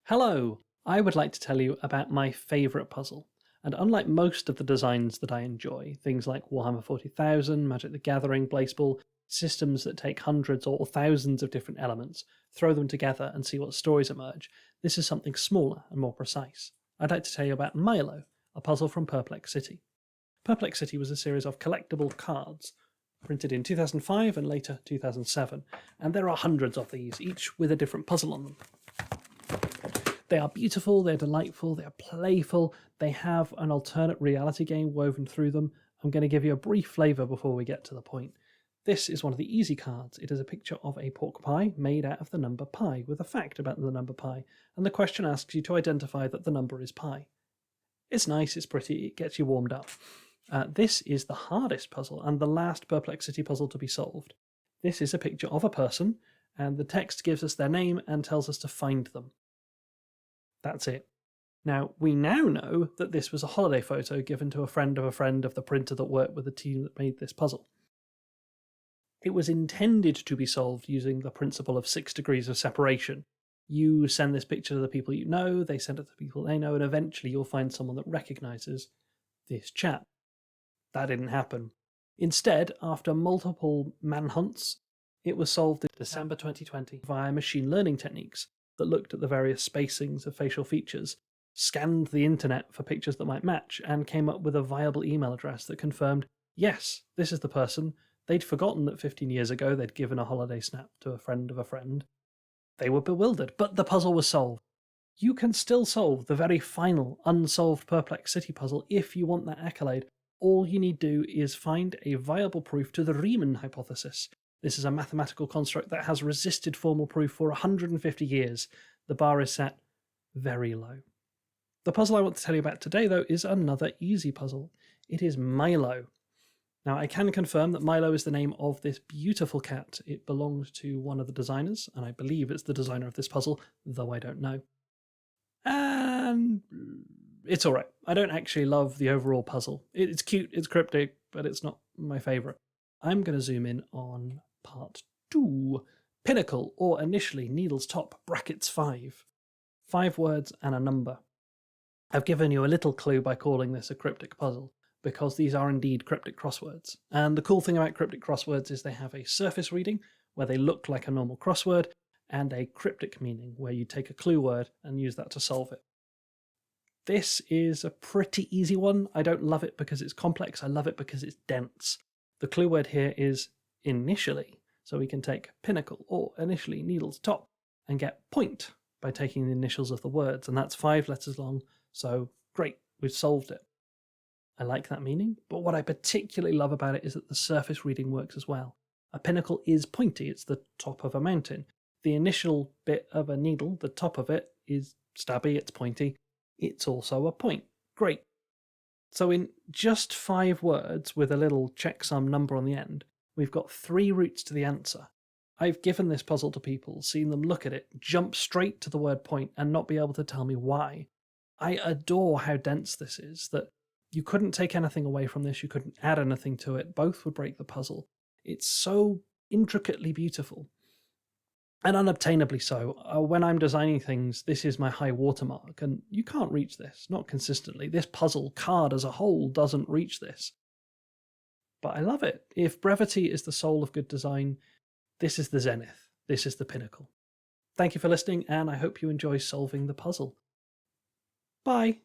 Hello! I would like to tell you about my favourite puzzle. And unlike most of the designs that I enjoy, things like Warhammer 40,000, Magic the Gathering, Blaseball, systems that take hundreds or thousands of different elements, throw them together and see what stories emerge, this is something smaller and more precise. I'd like to tell you about Milo, a puzzle from Perplex City. Perplex City was a series of collectible cards, printed in 2005 and later 2007, and there are hundreds of these, each with a different puzzle on them. They are beautiful, they're delightful, they're playful, they have an alternate reality game woven through them. I'm going to give you a brief flavour before we get to the point. This is one of the easy cards. It is a picture of a pork pie made out of the number pi, with a fact about the number pi, and the question asks you to identify that the number is pi. It's nice, it's pretty, it gets you warmed up. This is the hardest puzzle, and the last Perplexity puzzle to be solved. This is a picture of a person, and the text gives us their name and tells us to find them. That's it. Now, we now know that this was a holiday photo given to a friend of the printer that worked with the team that made this puzzle. It was intended to be solved using the principle of 6 degrees of separation. You send this picture to the people you know, they send it to the people they know, and eventually you'll find someone that recognises this chap. That didn't happen. Instead, after multiple manhunts, it was solved in December 2020 via machine learning techniques that looked at the various spacings of facial features, scanned the internet for pictures that might match, and came up with a viable email address that confirmed, yes, this is the person. They'd forgotten that 15 years ago they'd given a holiday snap to a friend of a friend. They were bewildered, but the puzzle was solved. You can still solve the very final unsolved Perplex City puzzle if you want that accolade. All you need to do is find a viable proof to the Riemann hypothesis. This is a mathematical construct that has resisted formal proof for 150 years. The bar is set very low. The puzzle I want to tell you about today, though, is another easy puzzle. It is Milo. Now, I can confirm that Milo is the name of this beautiful cat. It belongs to one of the designers, and I believe it's the designer of this puzzle, though I don't know. And it's alright. I don't actually love the overall puzzle. It's cute, it's cryptic, but it's not my favourite. I'm going to zoom in on part 2. Pinnacle, or initially Needle's Top, brackets 5. 5 words and a number. I've given you a little clue by calling this a cryptic puzzle, because these are indeed cryptic crosswords. And the cool thing about cryptic crosswords is they have a surface reading, where they look like a normal crossword, and a cryptic meaning, where you take a clue word and use that to solve it. This is a pretty easy one. I don't love it because it's complex, I love it because it's dense. The clue word here is initially, so we can take pinnacle, or initially Needle's Top, and get point by taking the initials of the words, and that's 5 letters long, so great, we've solved it. I like that meaning, but what I particularly love about it is that the surface reading works as well. A pinnacle is pointy, it's the top of a mountain. The initial bit of a needle, the top of it, is stabby, it's pointy. It's also a point. Great. So in just 5 words with a little checksum number on the end, we've got 3 routes to the answer. I've given this puzzle to people, seen them look at it, jump straight to the word point and not be able to tell me why. I adore how dense this is, that you couldn't take anything away from this, you couldn't add anything to it, both would break the puzzle. It's so intricately beautiful. And unobtainably so. When I'm designing things, this is my high watermark, and you can't reach this, not consistently. This puzzle card as a whole doesn't reach this. But I love it. If brevity is the soul of good design, this is the zenith. This is the pinnacle. Thank you for listening, and I hope you enjoy solving the puzzle. Bye!